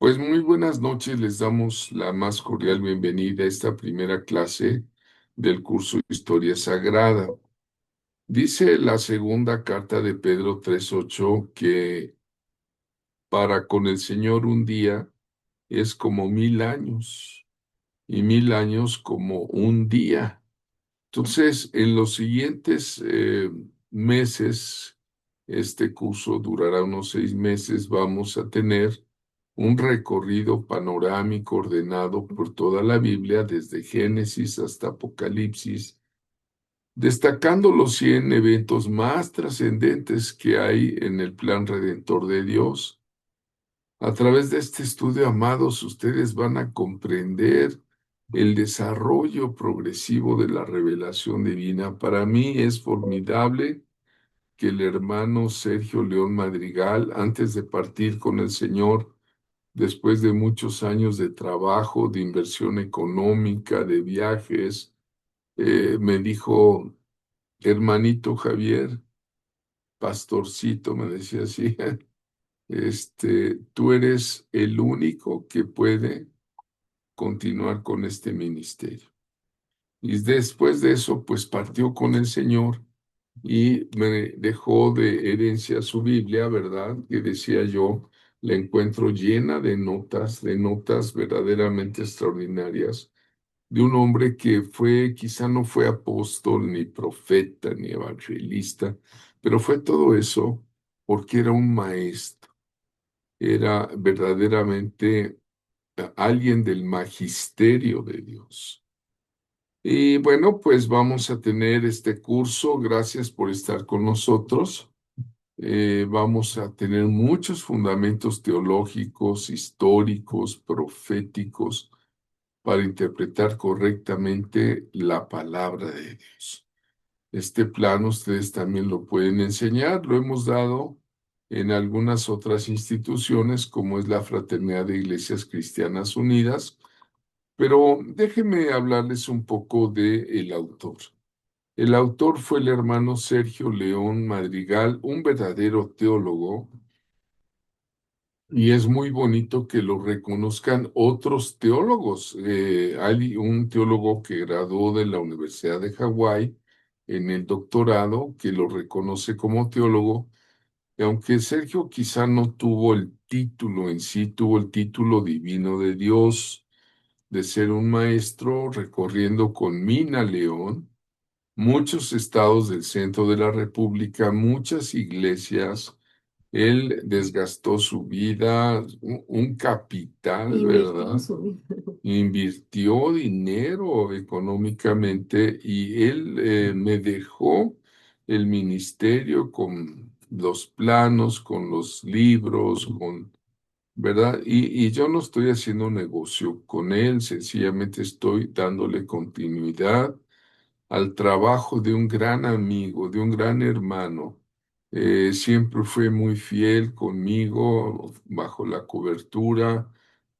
Pues muy buenas noches, les damos la más cordial bienvenida a esta primera clase del curso Historia Sagrada. Dice la segunda carta de Pedro 3:8 que para con el Señor un día es como 1000 años y 1000 años como un día. Entonces, en los siguientes meses, este curso durará unos 6 meses, vamos a tener un recorrido panorámico ordenado por toda la Biblia, desde Génesis hasta Apocalipsis, destacando los 100 eventos más trascendentes que hay en el plan redentor de Dios. A través de este estudio, amados, ustedes van a comprender el desarrollo progresivo de la revelación divina. Para mí es formidable que el hermano Sergio León Madrigal, antes de partir con el Señor, después de muchos años de trabajo, de inversión económica, de viajes, me dijo, hermanito Javier, pastorcito, me decía así, tú eres el único que puede continuar con este ministerio. Y después de eso, pues partió con el Señor y me dejó de herencia su Biblia, ¿verdad? Que decía yo, la encuentro llena de notas verdaderamente extraordinarias, de un hombre que fue, quizá no fue apóstol, ni profeta, ni evangelista, pero fue todo eso porque era un maestro, era verdaderamente alguien del magisterio de Dios. Y bueno, pues vamos a tener este curso. Gracias por estar con nosotros. Vamos a tener muchos fundamentos teológicos, históricos, proféticos, para interpretar correctamente la palabra de Dios. Este plan ustedes también lo pueden enseñar. Lo hemos dado en algunas otras instituciones, como es la Fraternidad de Iglesias Cristianas Unidas, pero déjenme hablarles un poco del autor. El autor fue el hermano Sergio León Madrigal, un verdadero teólogo, y es muy bonito que lo reconozcan otros teólogos. Hay un teólogo que graduó de la Universidad de Hawái en el doctorado, que lo reconoce como teólogo, y aunque Sergio quizá no tuvo el título en sí, tuvo el título divino de Dios, de ser un maestro recorriendo con Mina León muchos estados del centro de la República, muchas iglesias. Él desgastó su vida, un capital, Invirtió ¿verdad? su vida. Invirtió dinero económicamente y él me dejó el ministerio con los planos, con los libros, ¿verdad? Y yo no estoy haciendo negocio con él, sencillamente estoy dándole continuidad al trabajo de un gran amigo, de un gran hermano. Siempre fue muy fiel conmigo bajo la cobertura.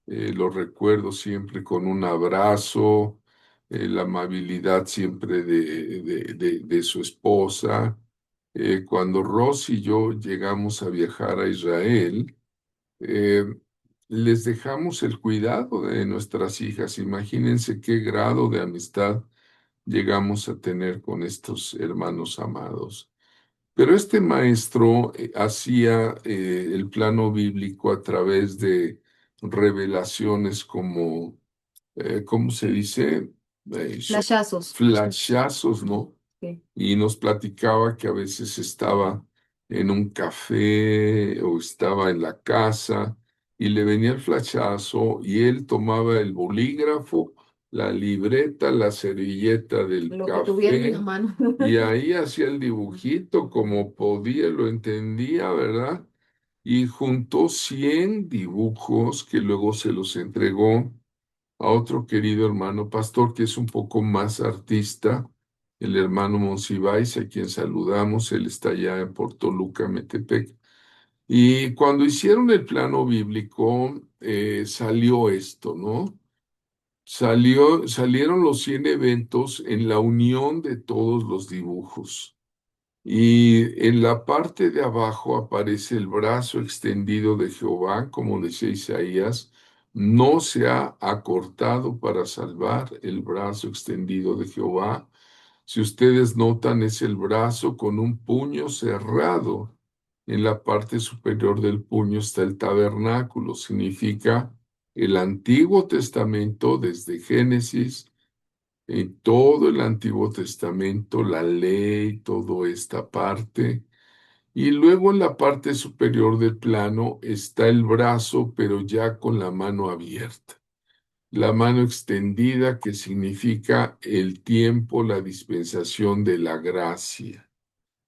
Lo recuerdo siempre con un abrazo, la amabilidad siempre de su esposa. Cuando Ross y yo llegamos a viajar a Israel, eh, les dejamos el cuidado de nuestras hijas. Imagínense qué grado de amistad llegamos a tener con estos hermanos amados. Pero este maestro hacía el plano bíblico a través de revelaciones como, ¿cómo se dice? Flashazos. Flashazos, ¿no? Sí. Y nos platicaba que a veces estaba en un café o estaba en la casa y le venía el flachazo y él tomaba el bolígrafo, la libreta, la servilleta del Lo que tuviera en las café manos. y ahí hacía el dibujito como podía, lo entendía, ¿verdad? Y juntó 100 dibujos que luego se los entregó a otro querido hermano pastor que es un poco más artista, el hermano Monsiváis, a quien saludamos. Él está allá en Portoluca, Metepec. Y cuando hicieron el plano bíblico, salió esto, ¿no? Salieron los 100 eventos en la unión de todos los dibujos. Y en la parte de abajo aparece el brazo extendido de Jehová, como decía Isaías, no se ha acortado para salvar el brazo extendido de Jehová. Si ustedes notan, es el brazo con un puño cerrado. En la parte superior del puño está el tabernáculo, significa el Antiguo Testamento desde Génesis, en todo el Antiguo Testamento, la ley, toda esta parte. Y luego en la parte superior del plano está el brazo, pero ya con la mano abierta. La mano extendida que significa el tiempo, la dispensación de la gracia.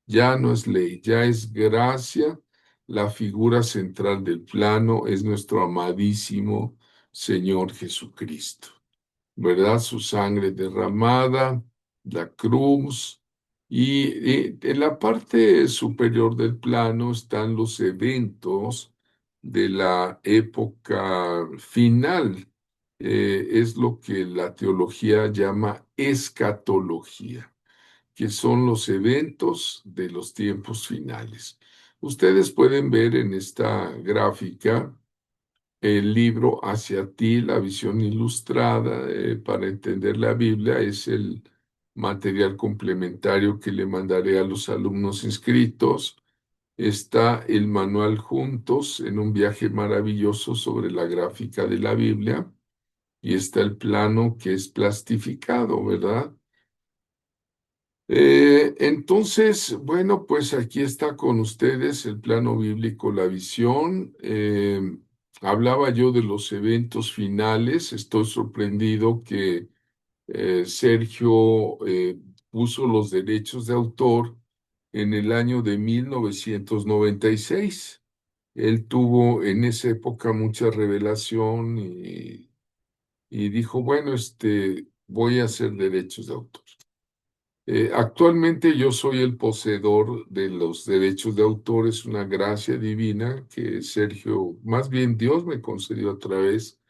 Ya no es ley, ya es gracia. La figura central del plano es nuestro amadísimo Señor Jesucristo, ¿verdad? Su sangre derramada, la cruz, y en la parte superior del plano están los eventos de la época final. Es lo que la teología llama escatología, que son los eventos de los tiempos finales. Ustedes pueden ver en esta gráfica el libro Hacia ti, la visión ilustrada, para entender la Biblia, es el material complementario que le mandaré a los alumnos inscritos. Está el manual Juntos en un viaje maravilloso sobre la gráfica de la Biblia y está el plano que es plastificado, ¿verdad? Entonces, bueno, pues aquí está con ustedes el plano bíblico, la visión. Hablaba yo de los eventos finales. Estoy sorprendido que Sergio puso los derechos de autor en el año de 1996. Él tuvo en esa época mucha revelación y dijo, bueno, voy a hacer derechos de autor. Actualmente yo soy el poseedor de los derechos de autor, es una gracia divina que Sergio, más bien Dios me concedió a través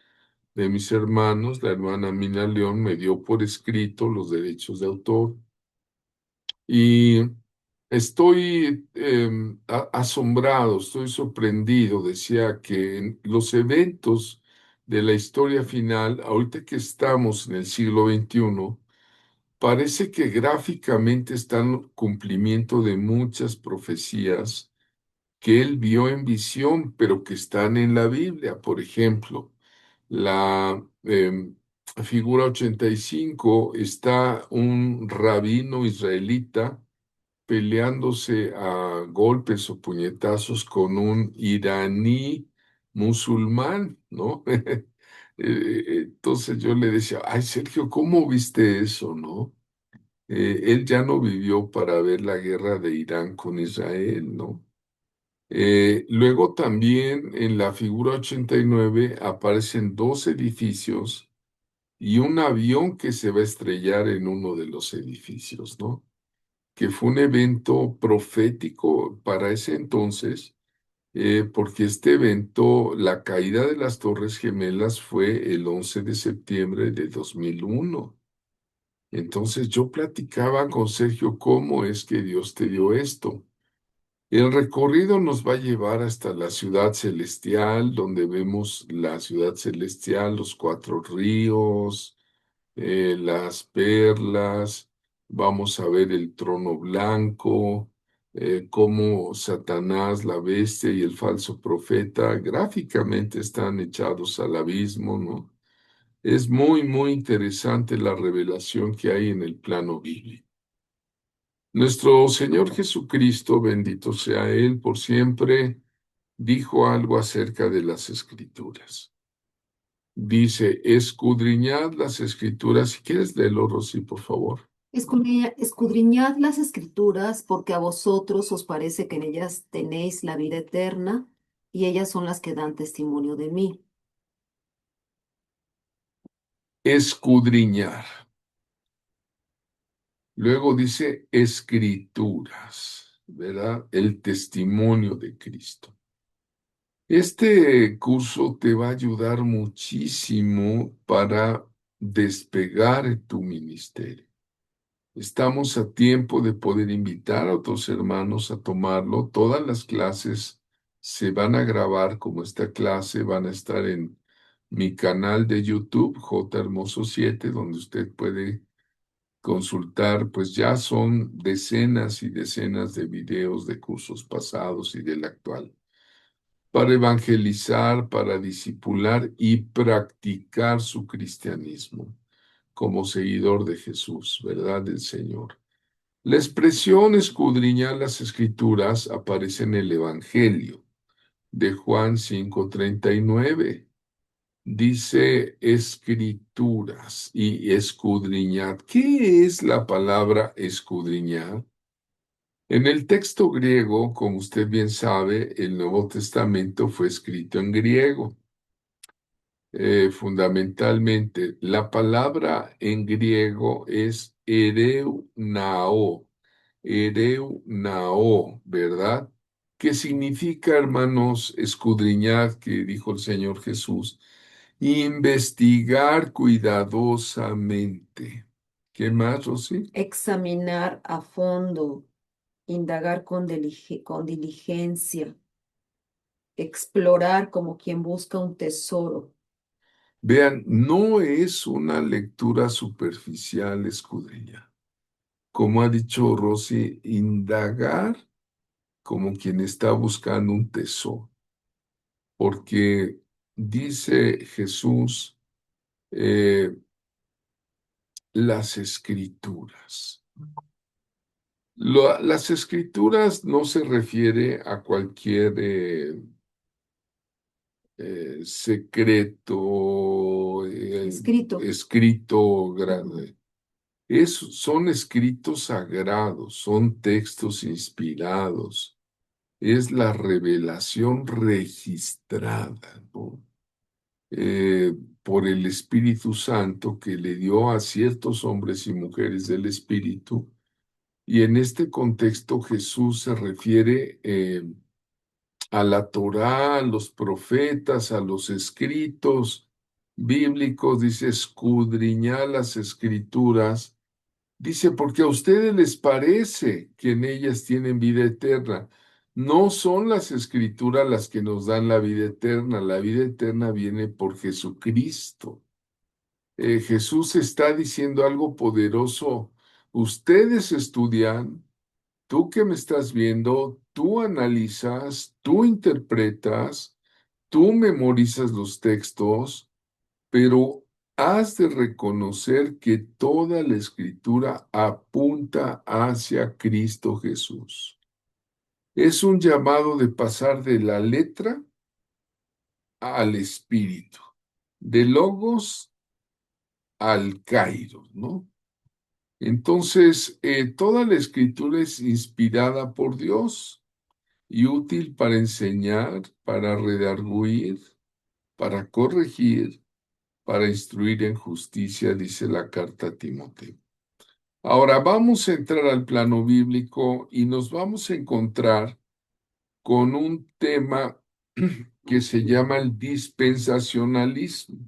de mis hermanos, la hermana Mina León me dio por escrito los derechos de autor y estoy asombrado, estoy sorprendido, decía que en los eventos de la historia final, ahorita que estamos en el siglo XXI, parece que gráficamente están cumplimiento de muchas profecías que él vio en visión, pero que están en la Biblia. Por ejemplo, la figura 85 está un rabino israelita peleándose a golpes o puñetazos con un iraní musulmán, ¿no? Entonces yo le decía, ay, Sergio, ¿cómo viste eso, no? Él ya no vivió para ver la guerra de Irán con Israel, ¿no? Luego también en la figura 89 aparecen dos edificios y un avión que se va a estrellar en uno de los edificios, ¿no? Que fue un evento profético para ese entonces, porque este evento, la caída de las Torres Gemelas fue el 11 de septiembre de 2001. Entonces yo platicaba con Sergio cómo es que Dios te dio esto. El recorrido nos va a llevar hasta la ciudad celestial, donde vemos la ciudad celestial, los cuatro ríos, las perlas, vamos a ver el trono blanco, cómo Satanás, la bestia y el falso profeta gráficamente están echados al abismo, ¿no? Es muy, muy interesante la revelación que hay en el plano bíblico. Nuestro Señor Jesucristo, bendito sea Él por siempre, dijo algo acerca de las Escrituras. Dice, escudriñad las Escrituras. Si quieres leerlo, Rosy, por favor. Escudriñad las escrituras, porque a vosotros os parece que en ellas tenéis la vida eterna, y ellas son las que dan testimonio de mí. Escudriñar. Luego dice Escrituras, ¿verdad? El testimonio de Cristo. Este curso te va a ayudar muchísimo para despegar tu ministerio. Estamos a tiempo de poder invitar a otros hermanos a tomarlo. Todas las clases se van a grabar como esta clase, van a estar en mi canal de YouTube, J Hermoso 7, donde usted puede consultar, pues ya son decenas y decenas de videos de cursos pasados y del actual, para evangelizar, para discipular y practicar su cristianismo como seguidor de Jesús, ¿verdad? Del Señor. La expresión escudriñar las escrituras aparece en el Evangelio de Juan 5:39. Dice escrituras y escudriñar. ¿Qué es la palabra escudriñar? En el texto griego, como usted bien sabe, el Nuevo Testamento fue escrito en griego. Fundamentalmente, la palabra en griego es ereu nao, ¿verdad? ¿Qué significa, hermanos, escudriñar, que dijo el Señor Jesús? Investigar cuidadosamente. ¿Qué más, Rosy? Examinar a fondo, indagar con diligencia, explorar como quien busca un tesoro. Vean, no es una lectura superficial, escudriñar. Como ha dicho Rosy, indagar como quien está buscando un tesoro, porque dice Jesús, eh, las escrituras. Las escrituras no se refiere a cualquier secreto Escrito. escrito grande. Son escritos sagrados, son textos inspirados, es la revelación registrada, ¿no? eh, por el Espíritu Santo que le dio a ciertos hombres y mujeres del Espíritu. Y en este contexto Jesús se refiere a la Torá, a los profetas, a los escritos bíblicos, dice, escudriñar las escrituras. Dice, porque a ustedes les parece que en ellas tienen vida eterna. No son las escrituras las que nos dan la vida eterna. La vida eterna viene por Jesucristo. Jesús está diciendo algo poderoso. Ustedes estudian, tú que me estás viendo, tú analizas, tú interpretas, tú memorizas los textos, pero has de reconocer que toda la escritura apunta hacia Cristo Jesús. Es un llamado de pasar de la letra al espíritu, de logos al kairos, ¿no? Entonces, toda la escritura es inspirada por Dios y útil para enseñar, para redarguir, para corregir, para instruir en justicia, dice la carta a Timoteo. Ahora vamos a entrar al plano bíblico y nos vamos a encontrar con un tema que se llama el dispensacionalismo.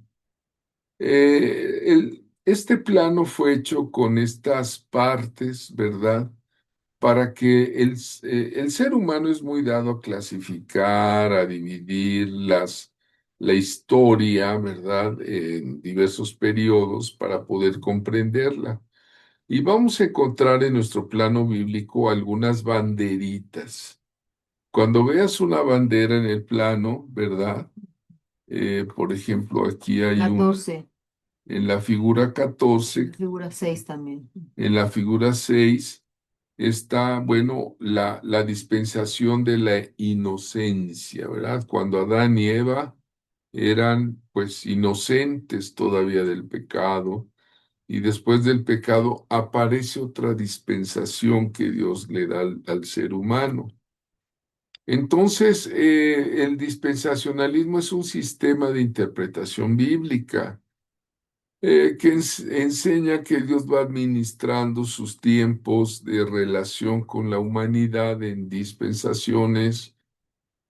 Este plano fue hecho con estas partes, ¿verdad? Para que el ser humano es muy dado a clasificar, a dividir la historia, ¿verdad? En diversos periodos para poder comprenderla. Y vamos a encontrar en nuestro plano bíblico algunas banderitas. Cuando veas una bandera en el plano, ¿verdad? Por ejemplo, aquí hay 14. en la figura 14, Figura 6 también. en la figura 6 está, bueno, la dispensación de la inocencia, ¿verdad? Cuando Adán y Eva eran, pues, inocentes todavía del pecado, y después del pecado aparece otra dispensación que Dios le da al ser humano. Entonces, el dispensacionalismo es un sistema de interpretación bíblica que enseña que Dios va administrando sus tiempos de relación con la humanidad en dispensaciones.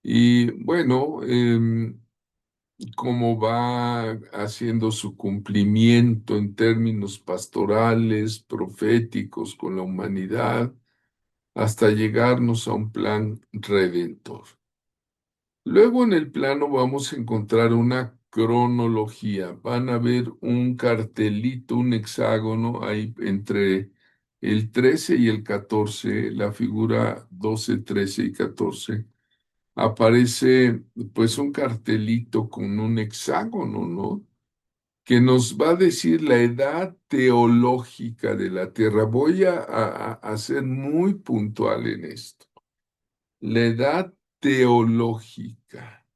Y bueno, cómo va haciendo su cumplimiento en términos pastorales, proféticos con la humanidad, hasta llegarnos a un plan redentor. Luego en el plano vamos a encontrar una cronología. Van a ver un cartelito, un hexágono ahí entre el 13 y el 14, la figura 12, 13 y 14. Aparece pues un cartelito con un hexágono, ¿no? Que nos va a decir la edad teológica de la Tierra. Voy a ser muy puntual en esto. La edad teológica.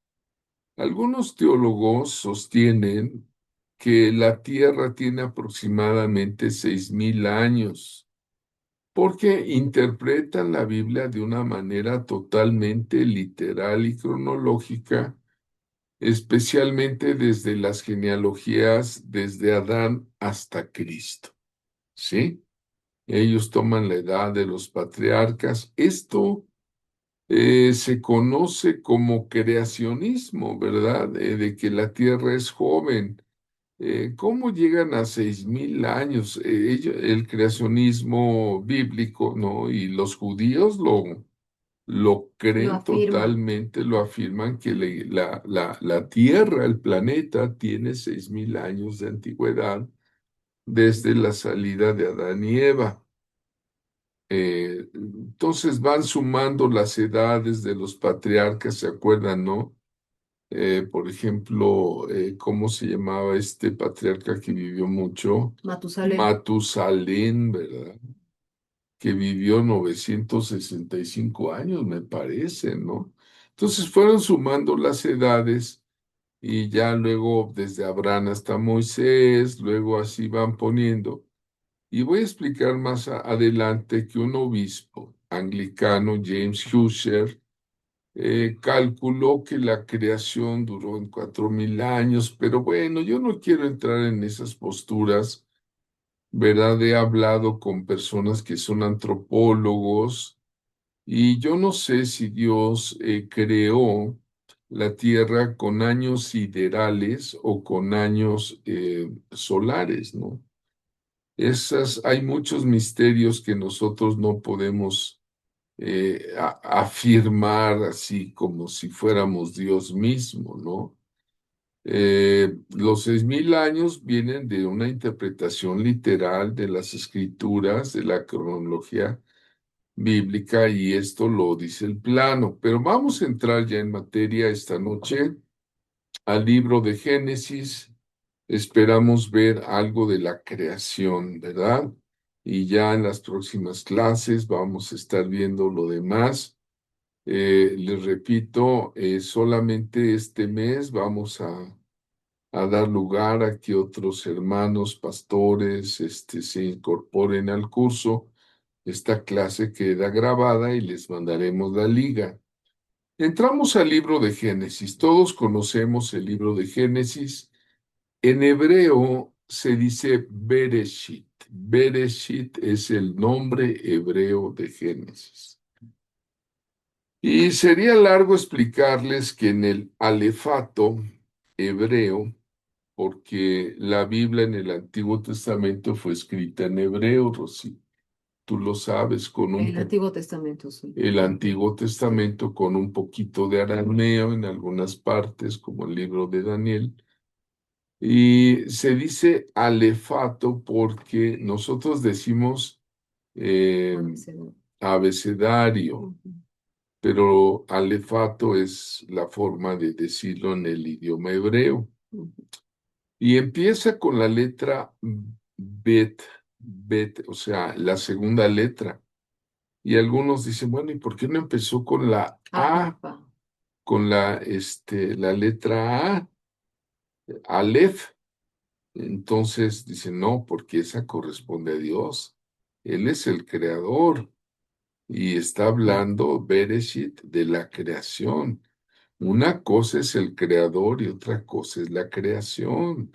Algunos teólogos sostienen que la Tierra tiene aproximadamente 6.000 años, porque interpretan la Biblia de una manera totalmente literal y cronológica, especialmente desde las genealogías desde Adán hasta Cristo. ¿Sí? Ellos toman la edad de los patriarcas. Esto se conoce como creacionismo, ¿verdad? De que la tierra es joven. ¿Cómo llegan a 6.000 años? El creacionismo bíblico, ¿no? Y los judíos lo Lo creen afirman. totalmente, lo afirman que la tierra, el planeta, tiene 6.000 años de antigüedad desde la salida de Adán y Eva. Entonces van sumando las edades de los patriarcas, ¿se acuerdan, no? Por ejemplo, ¿cómo se llamaba este patriarca que vivió mucho? Matusalén. Matusalén, ¿verdad? Que vivió 965 años, me parece, ¿no? Entonces fueron sumando las edades y ya luego desde Abraham hasta Moisés, luego así van poniendo. Y voy a explicar más adelante que un obispo anglicano, James Husher, calculó que la creación duró en 4.000 años, pero bueno, yo no quiero entrar en esas posturas, ¿verdad? He hablado con personas que son antropólogos y yo no sé si Dios creó la Tierra con años siderales o con años solares, ¿no? Hay muchos misterios que nosotros no podemos afirmar así como si fuéramos Dios mismo, ¿no? Los 6.000 años vienen de una interpretación literal de las escrituras, de la cronología bíblica, y esto lo dice el plano. Pero vamos a entrar ya en materia esta noche al libro de Génesis. Esperamos ver algo de la creación, ¿verdad? Y ya en las próximas clases vamos a estar viendo lo demás. Les repito, solamente este mes vamos a dar lugar a que otros hermanos pastores se incorporen al curso. Esta clase queda grabada y les mandaremos la liga. Entramos al libro de Génesis. Todos conocemos el libro de Génesis. En hebreo se dice Bereshit. Bereshit es el nombre hebreo de Génesis. Y sería largo explicarles que en el alefato hebreo, porque la Biblia en el Antiguo Testamento fue escrita en hebreo, Rosy. Tú lo sabes, El Antiguo Testamento, sí. el Antiguo Testamento con un poquito de arameo en algunas partes, como el libro de Daniel. Y se dice alefato porque nosotros decimos eh, Abecedario. abecedario, Ujú. pero alefato es la forma de decirlo en el idioma hebreo. Ujú. Y empieza con la letra bet, bet, o sea, la segunda letra. Y algunos dicen, bueno, ¿y por qué no empezó con la A, Ajá. con la letra A, Aleph? Entonces dicen, no, porque esa corresponde a Dios. Él es el creador y está hablando Bereshit de la creación. Una cosa es el creador y otra cosa es la creación.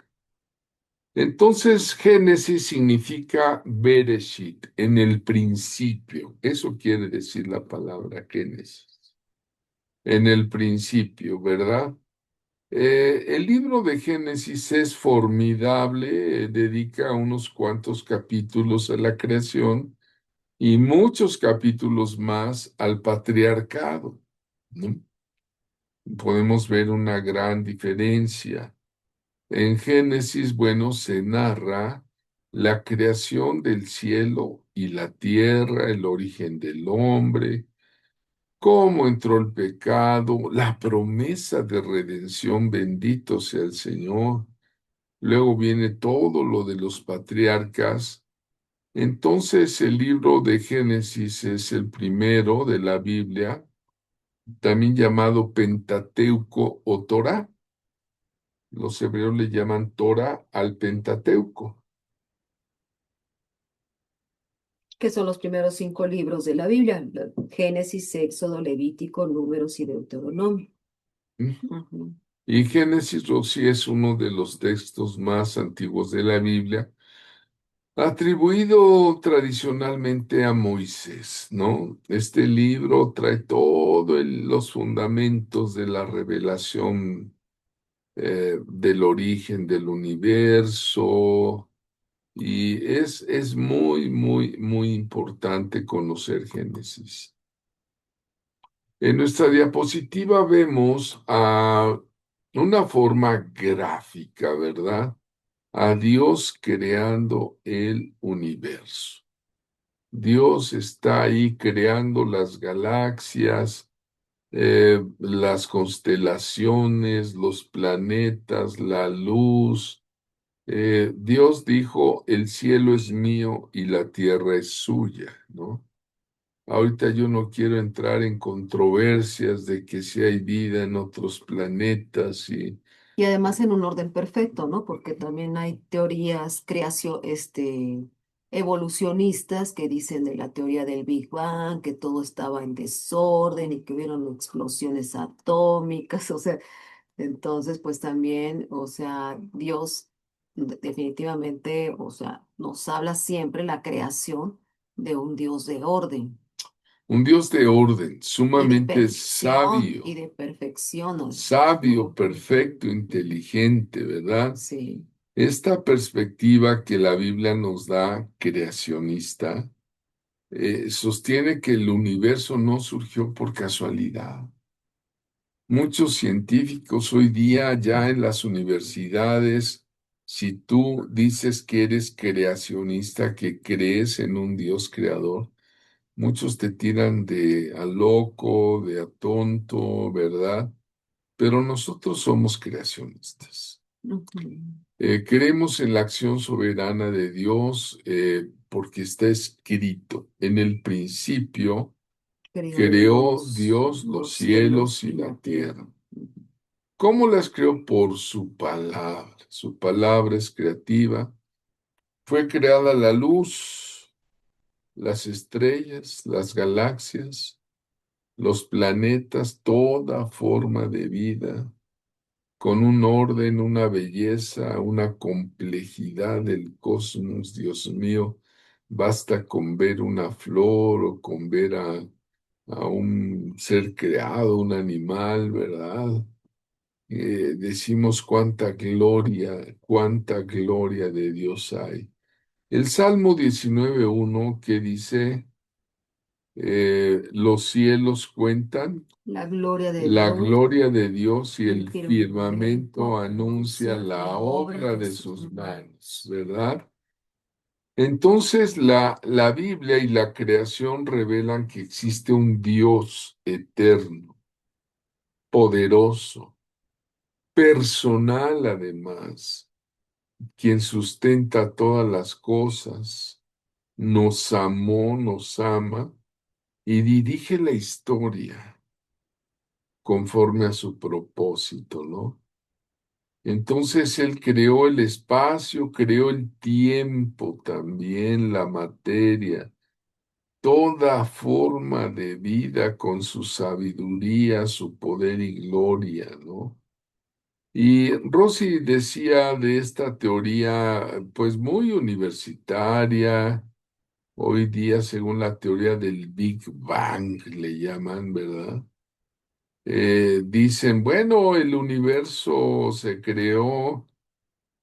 Entonces, Génesis significa Bereshit, en el principio. Eso quiere decir la palabra Génesis. En el principio, ¿verdad? El libro de Génesis es formidable, dedica unos cuantos capítulos a la creación y muchos capítulos más al patriarcado, ¿no? Podemos ver una gran diferencia. En Génesis, bueno, se narra la creación del cielo y la tierra, el origen del hombre, cómo entró el pecado, la promesa de redención, bendito sea el Señor. Luego viene todo lo de los patriarcas. Entonces el libro de Génesis es el primero de la Biblia, también llamado Pentateuco o Torá. Los hebreos le llaman Torah al Pentateuco. Que son los primeros 5 libros de la Biblia: Génesis, Éxodo, Levítico, Números y Deuteronomio. Ujú. Ujú. Y Génesis, Rosy, es uno de los textos más antiguos de la Biblia, atribuido tradicionalmente a Moisés, ¿no? Este libro trae todos los fundamentos de la revelación del origen del universo, y es muy, muy, muy importante conocer Génesis. En nuestra diapositiva vemos a una forma gráfica, ¿verdad? A Dios creando el universo. Dios está ahí creando las galaxias, las constelaciones, los planetas, la luz. Dios dijo, el cielo es mío y la tierra es suya, ¿no? Ahorita yo no quiero entrar en controversias de que si hay vida en otros planetas y Y además en un orden perfecto, ¿no? Porque también hay teorías evolucionistas que dicen de la teoría del Big Bang, que todo estaba en desorden y que hubieron explosiones atómicas. O sea, entonces pues también, o sea, Dios definitivamente, o sea, nos habla siempre la creación de un Dios de orden un Dios de orden, y de sumamente perfección y sabio, de perfección. sabio, perfecto, inteligente, ¿verdad? Sí. Esta perspectiva que la Biblia nos da, creacionista, sostiene que el universo no surgió por casualidad. Muchos científicos hoy día ya en las universidades, si tú dices que eres creacionista, que crees en un Dios creador, muchos te tiran de a loco, de a tonto, ¿verdad? Pero nosotros somos creacionistas. Ujú. Creemos en la acción soberana de Dios porque está escrito, en el principio Creó creó Dios Dios los los cielos cielos y y la la tierra. tierra. Ujú. ¿Cómo las creó? Por su palabra. Su palabra es creativa. Fue creada la luz, las estrellas, las galaxias, los planetas, toda forma de vida, con un orden, una belleza, una complejidad del cosmos, Dios mío. Basta con ver una flor o con ver a un ser creado, un animal, ¿verdad? Decimos cuánta gloria de Dios hay. El Salmo 19:1 que dice, los cielos cuentan La gloria de la Dios gloria de Dios y y el el firmamento firmamento anuncia anuncia la la obra obra de de sus sus manos. manos, ¿verdad? Entonces la Biblia y la creación revelan que existe un Dios eterno, poderoso, personal además, quien sustenta todas las cosas, nos amó, nos ama y dirige la historia conforme a su propósito, ¿no? Entonces Él creó el espacio, creó el tiempo también, la materia, toda forma de vida con su sabiduría, su poder y gloria, ¿no? Y Rossi decía de esta teoría, pues muy universitaria, hoy día según la teoría del Big Bang, le llaman, ¿verdad? Dicen, bueno, el universo se creó.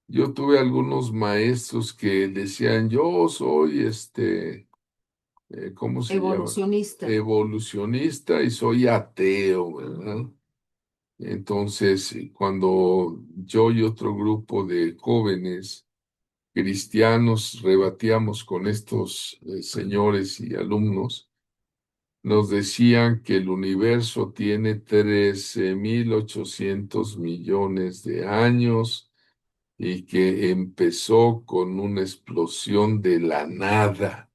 Yo tuve algunos maestros que decían, yo soy ¿cómo se llama? Evolucionista. Evolucionista y soy ateo, ¿verdad? Entonces, cuando yo y otro grupo de jóvenes cristianos rebatíamos con estos señores y alumnos, nos decían que el universo tiene 13.800 millones de años y que empezó con una explosión de la nada.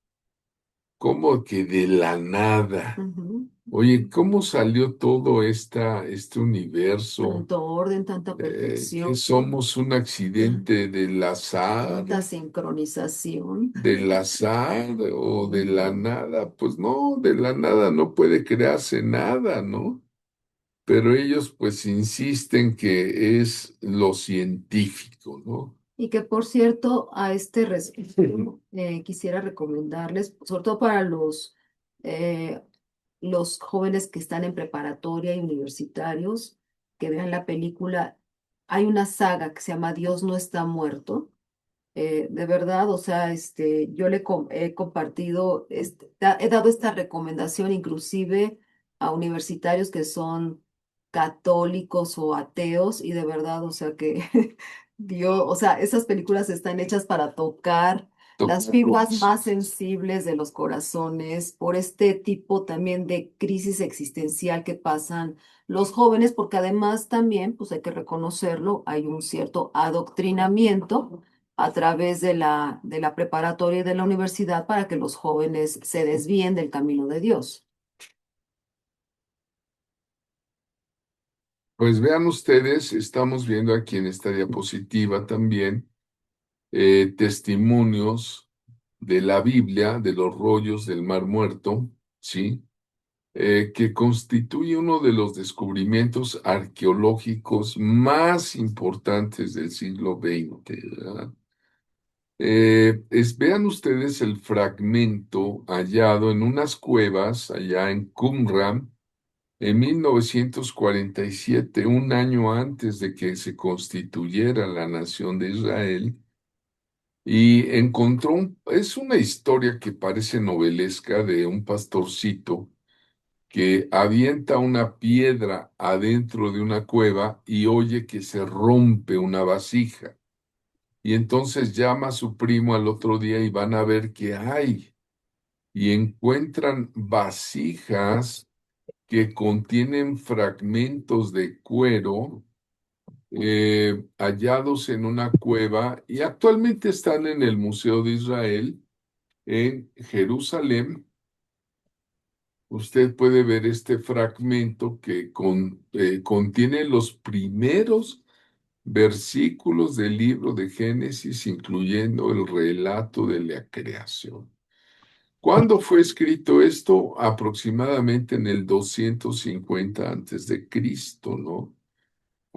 ¿Cómo que de la nada? Ujú. Oye, ¿cómo salió todo este universo? Tanto orden, tanta Que perfección, somos un accidente tanta sincronización. del azar o de la Ujú. nada. Pues no, de la nada no puede crearse nada, ¿no? Pero ellos pues insisten que es lo científico, ¿no? Y que por cierto, a este respecto, quisiera recomendarles, sobre todo para eh, los jóvenes que están en preparatoria y universitarios, que vean la película. Hay una saga que se llama Dios no está muerto. De verdad, o sea, yo he compartido, he dado esta recomendación inclusive a universitarios que son católicos o ateos y de verdad, o sea, que Dios, o sea, esas películas están hechas para tocar las fibras Tocarlos. más sensibles de los corazones por este tipo también de crisis existencial que pasan los jóvenes, porque además también, pues hay que reconocerlo, hay un cierto adoctrinamiento a través de la preparatoria y de la universidad para que los jóvenes se desvíen del camino de Dios. Pues vean ustedes, estamos viendo aquí en esta diapositiva también testimonios de la Biblia, de los rollos del Mar Muerto, ¿sí? Que constituye uno de los descubrimientos arqueológicos más importantes del siglo XX, ¿verdad? Vean ustedes el fragmento hallado en unas cuevas allá en Qumran en 1947, un año antes de que se constituyera la nación de Israel, y encontró, es una historia que parece novelesca de un pastorcito que avienta una piedra adentro de una cueva y oye que se rompe una vasija. Y entonces llama a su primo al otro día y van a ver qué hay. Y encuentran vasijas que contienen fragmentos de cuero hallados en una cueva y actualmente están en el Museo de Israel en Jerusalén. Usted puede ver este fragmento que contiene los primeros versículos del libro de Génesis, incluyendo el relato de la creación. ¿Cuándo fue escrito esto? Aproximadamente en el 250 antes de Cristo, ¿no?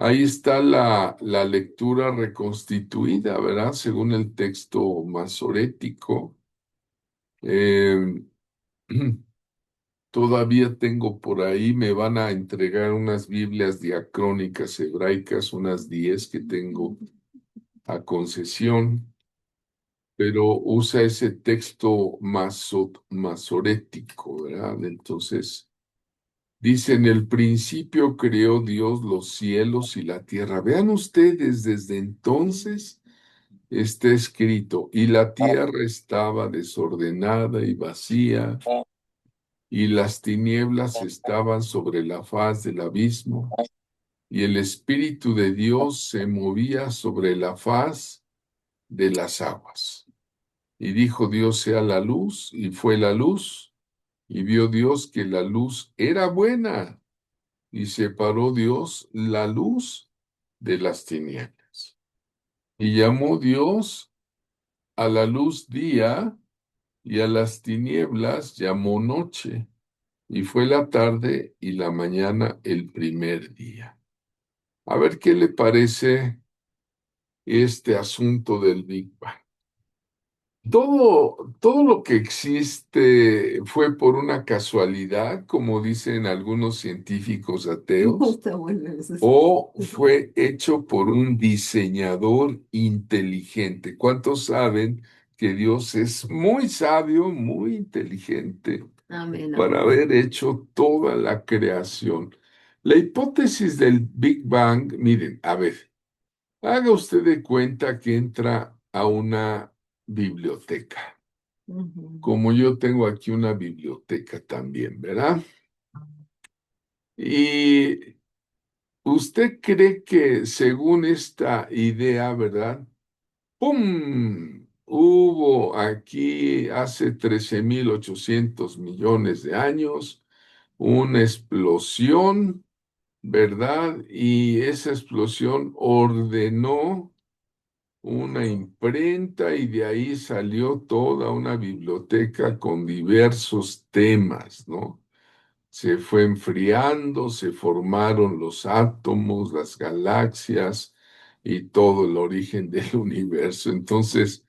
Ahí está la lectura reconstituida, ¿verdad? Según el texto masorético. Eh, Todavía tengo por ahí, me van a entregar unas Biblias diacrónicas hebraicas, unas 10 que tengo a concesión, pero usa ese texto masorético, ¿verdad? Entonces, dice, en el principio creó Dios los cielos y la tierra. Vean ustedes, desde entonces está escrito, y la tierra estaba desordenada y vacía y las tinieblas estaban sobre la faz del abismo, y el Espíritu de Dios se movía sobre la faz de las aguas. Y dijo Dios sea la luz, y fue la luz, y vio Dios que la luz era buena, y separó Dios la luz de las tinieblas. Y llamó Dios a la luz día, y a las tinieblas llamó noche. Y fue la tarde y la mañana el primer día. A ver qué le parece este asunto del Big Bang. todo lo que existe fue por una casualidad, como dicen algunos científicos ateos, Está bueno eso sí. o fue hecho por un diseñador inteligente. ¿Cuántos saben que Dios es muy sabio, muy inteligente Amén, para amén. haber hecho toda la creación? La hipótesis del Big Bang, miren, a ver, haga usted de cuenta que entra a una biblioteca, Ujú. como yo tengo aquí una biblioteca también, ¿verdad? Y usted cree que según esta idea, ¿verdad? ¡Pum! Hubo aquí hace 13.800 millones de años una explosión, ¿verdad? Y esa explosión ordenó una imprenta y de ahí salió toda una biblioteca con diversos temas, ¿no? Se fue enfriando, se formaron los átomos, las galaxias y todo el origen del universo. Entonces,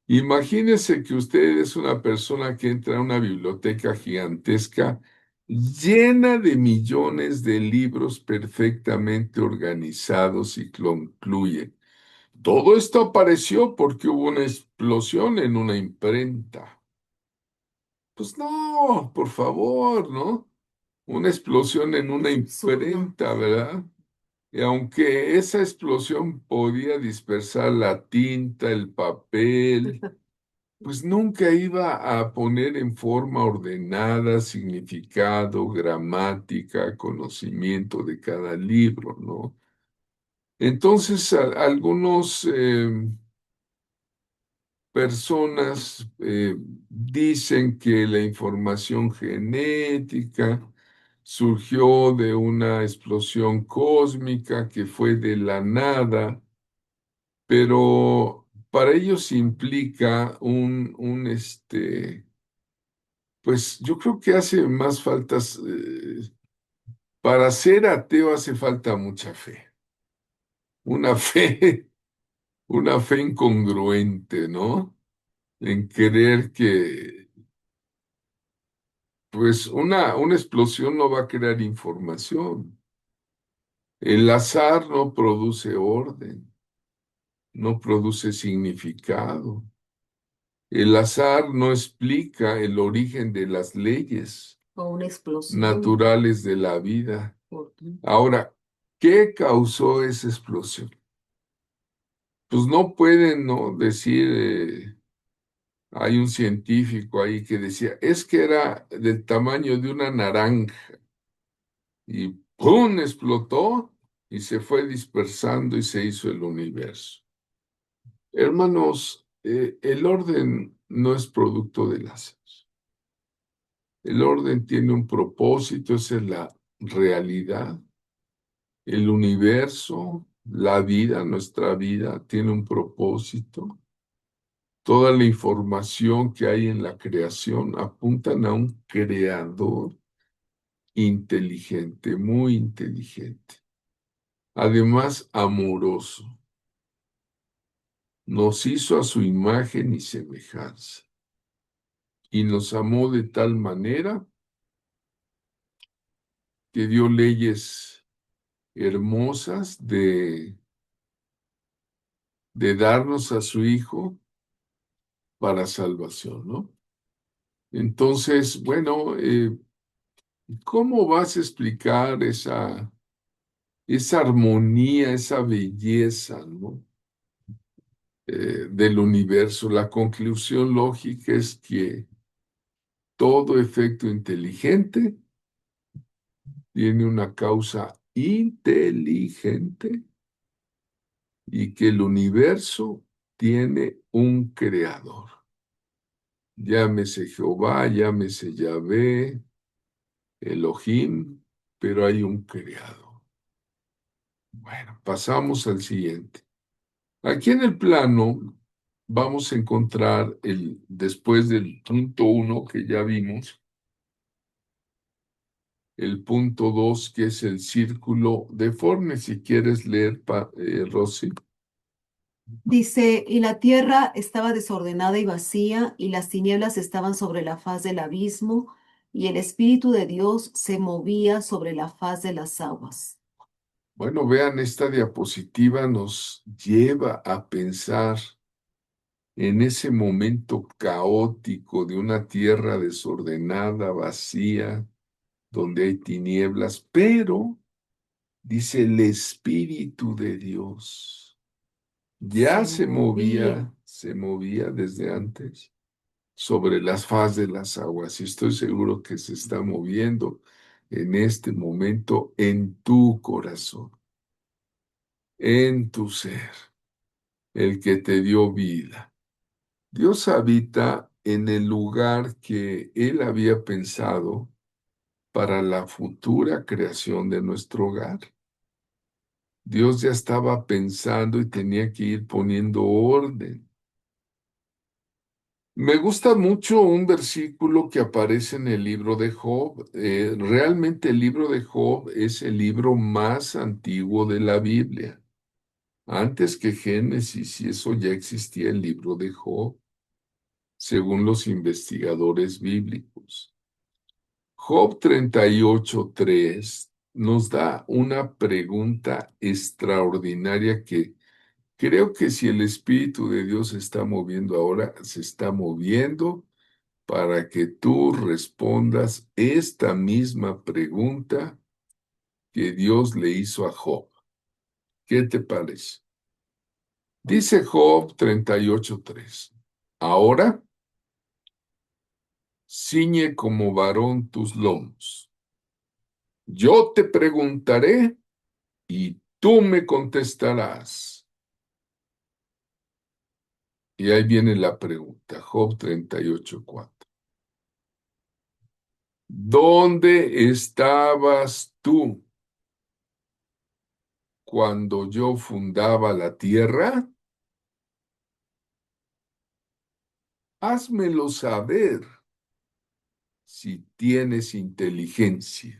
imagínese que usted es una persona que entra a una biblioteca gigantesca llena de millones de libros perfectamente organizados y concluye. Todo esto apareció porque hubo una explosión en una imprenta. Pues no, por favor, ¿no? Una explosión en una Es absurdo. imprenta, ¿verdad? Y aunque esa explosión podía dispersar la tinta, el papel, pues nunca iba a poner en forma ordenada significado, gramática, conocimiento de cada libro, ¿no? Entonces, algunos personas dicen que la información genética surgió de una explosión cósmica que fue de la nada, pero para ellos implica pues yo creo que hace más faltas, para ser ateo hace falta mucha fe, una fe, una fe incongruente, ¿no? En creer que pues una explosión no va a crear información. El azar no produce orden, no produce significado. El azar no explica el origen de las leyes O una explosión. naturales de la vida. Por- Ahora, ¿qué causó esa explosión? Pues no pueden, ¿no? Decir, hay un científico ahí que decía, es que era del tamaño de una naranja y ¡pum! Explotó y se fue dispersando y se hizo el universo. Hermanos, el orden no es producto del azar. El orden tiene un propósito, esa es la realidad. El universo, la vida, nuestra vida, tiene un propósito. Toda la información que hay en la creación apuntan a un creador inteligente, muy inteligente, además amoroso. Nos hizo a su imagen y semejanza y nos amó de tal manera que dio leyes hermosas de darnos a su Hijo para salvación, ¿no? Entonces, bueno, ¿cómo vas a explicar esa armonía, esa belleza, ¿no? Del universo? La conclusión lógica es que todo efecto inteligente tiene una causa inteligente y que el universo tiene un creador. Llámese Jehová, llámese Yahvé, Elohim, pero hay un creador. Bueno, pasamos al siguiente. Aquí en el plano vamos a encontrar después del punto uno que ya vimos, el punto 2 que es el círculo deforme. Si quieres leer, Rosy. Dice, y la tierra estaba desordenada y vacía, y las tinieblas estaban sobre la faz del abismo, y el Espíritu de Dios se movía sobre la faz de las aguas. Bueno, vean, esta diapositiva nos lleva a pensar en ese momento caótico de una tierra desordenada, vacía, donde hay tinieblas, pero dice el Espíritu de Dios. Ya Se movía. se movía desde antes sobre las faz de las aguas y estoy seguro que se está moviendo en este momento en tu corazón, en tu ser, el que te dio vida. Dios habita en el lugar que Él había pensado para la futura creación de nuestro hogar. Dios ya estaba pensando y tenía que ir poniendo orden. Me gusta mucho un versículo que aparece en el libro de Job. Realmente el libro de Job es el libro más antiguo de la Biblia. Antes que Génesis y eso ya existía el libro de Job, según los investigadores bíblicos. Job 38:3 nos da una pregunta extraordinaria que creo que si el Espíritu de Dios se está moviendo ahora, se está moviendo para que tú respondas esta misma pregunta que Dios le hizo a Job. ¿Qué te parece? Dice Job 38:3. Ahora ciñe como varón tus lomos. Yo te preguntaré y tú me contestarás. Y ahí viene la pregunta, Job 38:4. ¿Dónde estabas tú cuando yo fundaba la tierra? Házmelo saber si tienes inteligencia.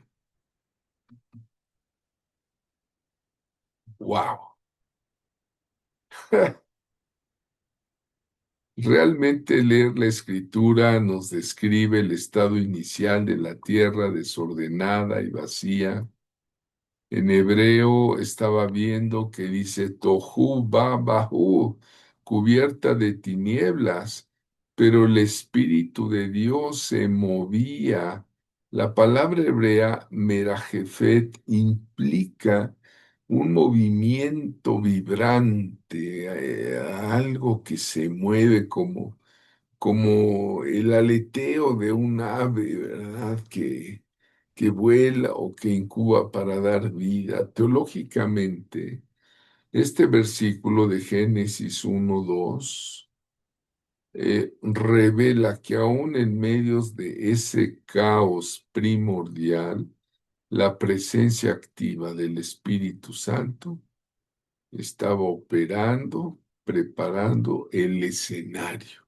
¡Wow! Realmente leer la escritura nos describe el estado inicial de la tierra desordenada y vacía. En hebreo estaba viendo que dice Tohu Babahu, cubierta de tinieblas, pero el Espíritu de Dios se movía. La palabra hebrea Merajefet implica un movimiento vibrante, algo que se mueve como el aleteo de un ave, ¿verdad? Que vuela o que incuba para dar vida. Teológicamente, este versículo de Génesis 1:2 revela que aún en medio de ese caos primordial, la presencia activa del Espíritu Santo estaba operando, preparando el escenario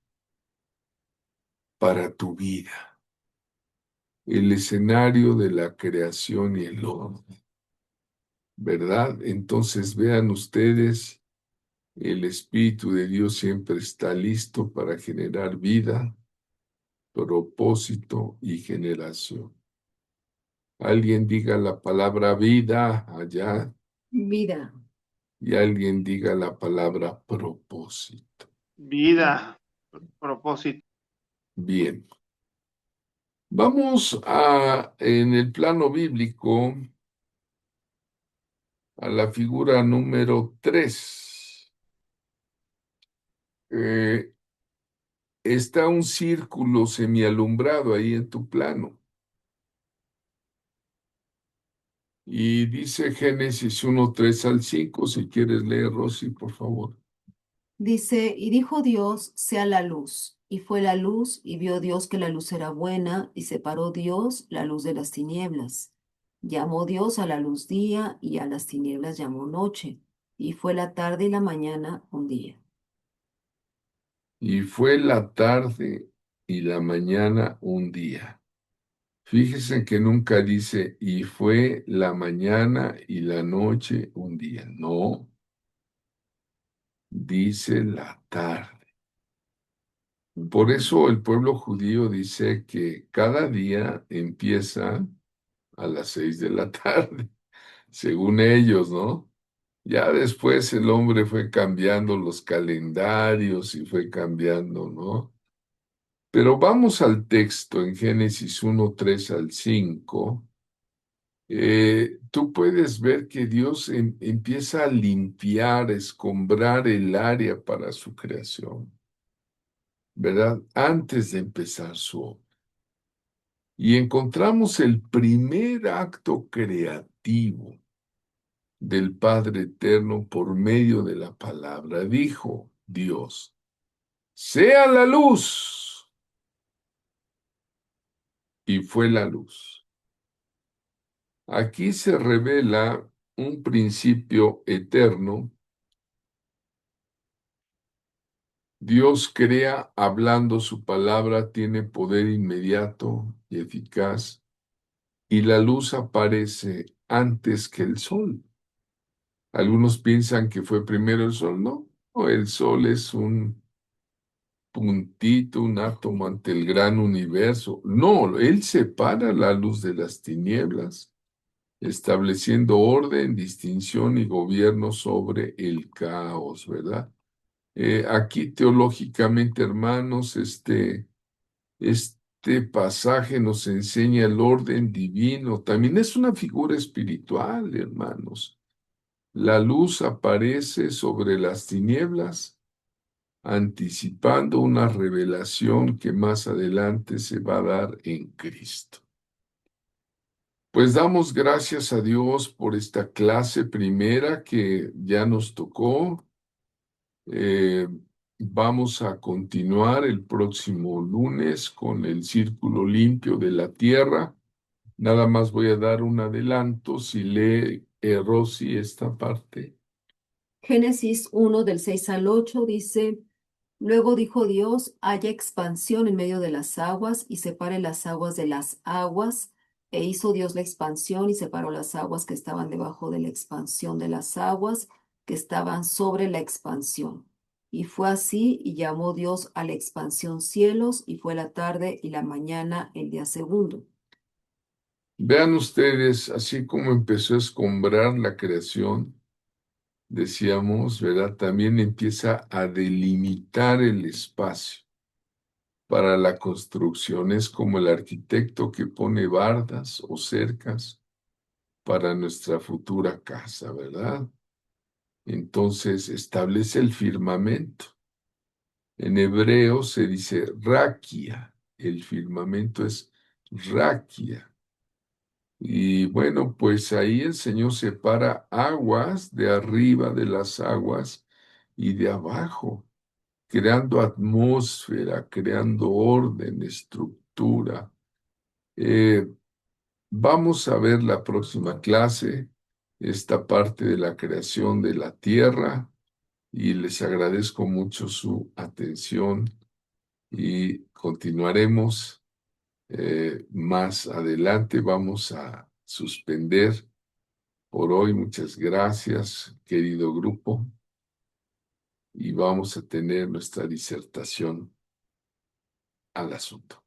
para tu vida, el escenario de la creación y el orden. ¿Verdad? Entonces vean ustedes, el Espíritu de Dios siempre está listo para generar vida, propósito y generación. Alguien diga la palabra vida allá Vida. y alguien diga la palabra propósito. Vida, propósito. Bien, vamos en el plano bíblico, a la figura número 3. Está un círculo semialumbrado ahí en tu plano. Y dice Génesis 1:3 al 5, si quieres leer, Rosy, por favor. Dice, y dijo Dios, sea la luz. Y fue la luz, y vio Dios que la luz era buena, y separó Dios la luz de las tinieblas. Llamó Dios a la luz día, y a las tinieblas llamó noche. Y fue la tarde y la mañana un día. Y fue la tarde y la mañana un día. Fíjese que nunca dice, y fue la mañana y la noche un día. No, dice la tarde. Por eso el pueblo judío dice que cada día empieza a las 6 de la tarde, según ellos, ¿no? Ya después el hombre fue cambiando los calendarios y fue cambiando, ¿no? Pero vamos al texto en Génesis 1, 3 al 5. Tú puedes ver que Dios empieza a limpiar, a escombrar el área para su creación, ¿verdad? Antes de empezar su obra. Y encontramos el primer acto creativo del Padre Eterno por medio de la palabra. Dijo Dios, sea la luz. Y fue la luz. Aquí se revela un principio eterno. Dios crea hablando su palabra, tiene poder inmediato y eficaz, y la luz aparece antes que el sol. Algunos piensan que fue primero el sol, no. El sol es un puntito, un átomo ante el gran universo. No, él separa la luz de las tinieblas, estableciendo orden, distinción y gobierno sobre el caos, ¿verdad? Aquí teológicamente, hermanos, este pasaje nos enseña el orden divino. También es una figura espiritual, hermanos. La luz aparece sobre las tinieblas, anticipando una revelación que más adelante se va a dar en Cristo. Pues damos gracias a Dios por esta clase primera que ya nos tocó. Eh, Vamos a continuar el próximo lunes con el círculo limpio de la tierra. Nada más voy a dar un adelanto si lee Rosy esta parte. Génesis 1 del 6 al 8 dice, luego dijo Dios, haya expansión en medio de las aguas y separe las aguas de las aguas. E hizo Dios la expansión y separó las aguas que estaban debajo de la expansión de las aguas que estaban sobre la expansión. Y fue así, y llamó Dios a la expansión cielos, y fue la tarde y la mañana el día segundo. Vean ustedes, así como empezó a escombrar la creación, decíamos, ¿verdad? También empieza a delimitar el espacio para la construcción. Es como el arquitecto que pone bardas o cercas para nuestra futura casa, ¿verdad? Entonces establece el firmamento. En hebreo se dice raquia. El firmamento es raquia. Y bueno, pues ahí el Señor separa aguas de arriba de las aguas y de abajo, creando atmósfera, creando orden, estructura. Eh, Vamos a ver la próxima clase, esta parte de la creación de la tierra, y les agradezco mucho su atención y continuaremos más adelante. Vamos a suspender por hoy. Muchas gracias, querido grupo, y vamos a tener nuestra disertación al asunto.